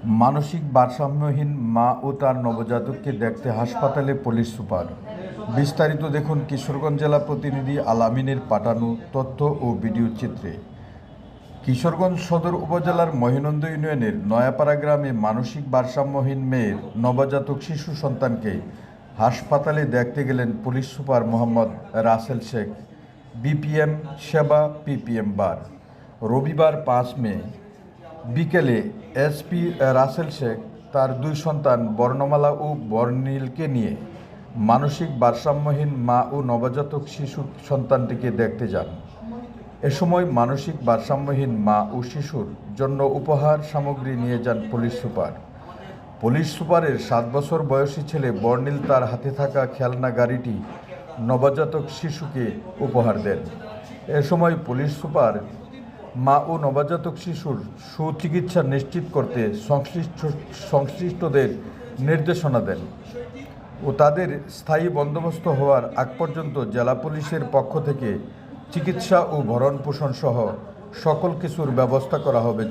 মানসিক ভারসাম্যহীন মা ও তার নবজাতককে দেখতে হাসপাতালে পুলিশ সুপার। বিস্তারিত দেখুন কিশোরগঞ্জ জেলা প্রতিনিধি আলামিনের পাঠানো তথ্য ও ভিডিও চিত্রে। কিশোরগঞ্জ সদর উপজেলার মহিনন্দ ইউনিয়নের নয়াপাড়া গ্রামে মানসিক ভারসাম্যহীন মেয়ের নবজাতক শিশু সন্তানকে হাসপাতালে দেখতে গেলেন police super Mohammad Rasel Sheikh, BPM সেবা পিপিএম বার। রবিবার 5 মে বিকেলে এসপি রাসেল শেখ তার 2 সন্তান বর্ণমালা ও বর্ণিলকে নিয়ে মানসিক ভারসাম্যহীন মা ও নবজাতক শিশু সন্তানটিকে দেখতে যান। এ সময় মানসিক ভারসাম্যহীন মা ও শিশুর জন্য উপহার সামগ্রী নিয়ে যান পুলিশ সুপার। পুলিশ সুপারের 7 বছর বয়সী ছেলে বর্ণিল তার হাতে থাকা খেলনা গাড়িটি নবজাতক শিশুকে উপহার দেন। এ সময় পুলিশ সুপার মা ও নবজাতক শিশুর সুচিকিৎসা নিশ্চিত করতে সংশ্লিষ্টদের নির্দেশনা দেন ও তাদের স্থায়ী বন্দোবস্ত হওয়ার আগ পর্যন্ত জেলা পুলিশের পক্ষ থেকে চিকিৎসা ও ভরণ পোষণ সহ সকল কিছুর ব্যবস্থা করা হবে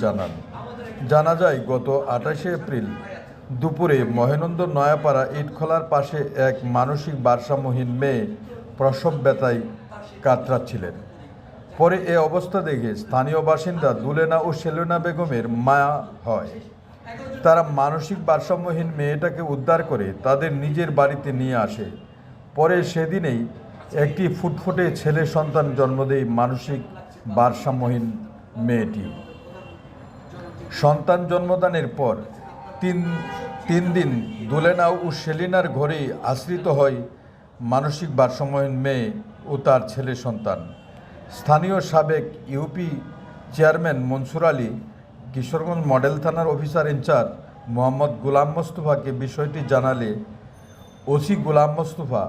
জানা যায় গত 28 এপ্রিল দুপুরে মহেনন্দ নয়াপাড়া ইটখোলার পাশে এক মানসিক ভারসাম্যহীন মেয়ে প্রসব ব্যথায় কাতরাচ্ছিলেন। পরে এ অবস্থা দেখে স্থানীয় বাসিন্দা দুলেনা ও সেলেনা বেগমের মায়া হয়। তারা মানসিক ভারসাম্যহীন মেয়েটাকে উদ্ধার করে তাদের নিজের বাড়িতে নিয়ে আসে। পরে সেদিনেই একটি ফুটফুটে ছেলে সন্তান জন্ম দেয় মানসিক ভারসাম্যহীন মেয়েটি। সন্তান জন্মদানের পর তিন দিন দুলেনা ও সেলিনার ঘরেই আশ্রিত হয় মানসিক ভারসাম্যহীন মেয়ে ও তার ছেলে সন্তান। স্থানীয় সাবেক UP chairman Mansur Ali, Kishoreganj model থানার অফিসার ইনচার্জ মোহাম্মদ গোলাম মোস্তফাকে বিষয়টি জানালে ওসি গোলাম মোস্তফা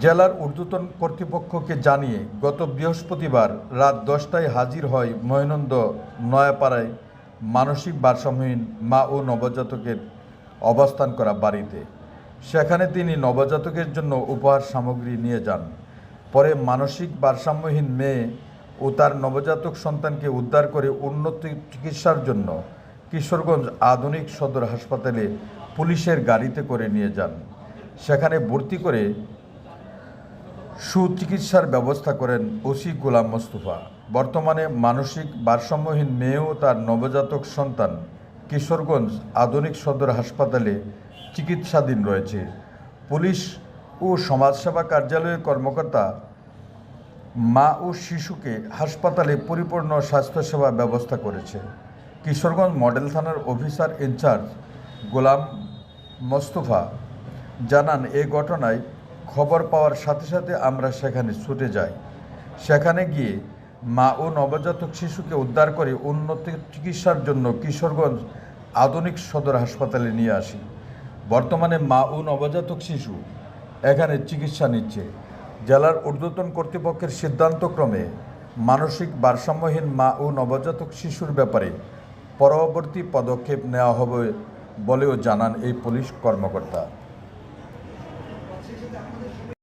জেলার ঊর্ধ্বতন কর্তৃপক্ষকে জানিয়ে গত বৃহস্পতিবার রাত 10টায় হাজির হয় মহিনন্দ নয়াপাড়ায় মানসিক ভারসাম্যহীন মা ও নবজাতকের অবস্থান করা বাড়িতে। সেখানে তিনি নবজাতকের জন্য উপহার সামগ্রী নিয়ে যান। পরে মানসিক ভারসাম্যহীন মেয়ে ও তার নবজাতক সন্তানকে উদ্ধার করে উন্নত চিকিৎসার জন্য কিশোরগঞ্জ আধুনিক সদর হাসপাতালে পুলিশের গাড়িতে করে নিয়ে যান। সেখানে ভর্তি করে সুচিকিৎসার ব্যবস্থা করেন ওসি গোলাম মোস্তফা। বর্তমানে মানসিক ভারসাম্যহীন মেয়ে ও তার নবজাতক সন্তান কিশোরগঞ্জ আধুনিক সদর হাসপাতালে চিকিৎসাধীন রয়েছে। পুলিশ ও সমাজসেবা কার্যালয়ের কর্মকর্তা মা ও শিশুকে হাসপাতালে পরিপূর্ণ স্বাস্থ্যসেবা ব্যবস্থা করেছে। কিশোরগঞ্জ মডেল থানার অফিসার ইনচার্জ গোলাম মোস্তফা জানান, এ ঘটনায় খবর পাওয়ার সাথে সাথে আমরা সেখানে ছুটে যাই। সেখানে গিয়ে মা ও নবজাতক শিশুকে উদ্ধার করে উন্নত চিকিৎসার জন্য কিশোরগঞ্জ আধুনিক সদর হাসপাতালে নিয়ে আসি। বর্তমানে মা ও নবজাতক শিশু এখানে চিকিৎসা নিচ্ছে। জেলার ঊর্ধ্বতন কর্তৃপক্ষের সিদ্ধান্তক্রমে মানসিক ভারসাম্যহীন মা ও নবজাতক শিশুর ব্যাপারে পরবর্তী পদক্ষেপ নেওয়া হবে বলেও জানান এই পুলিশ কর্মকর্তা।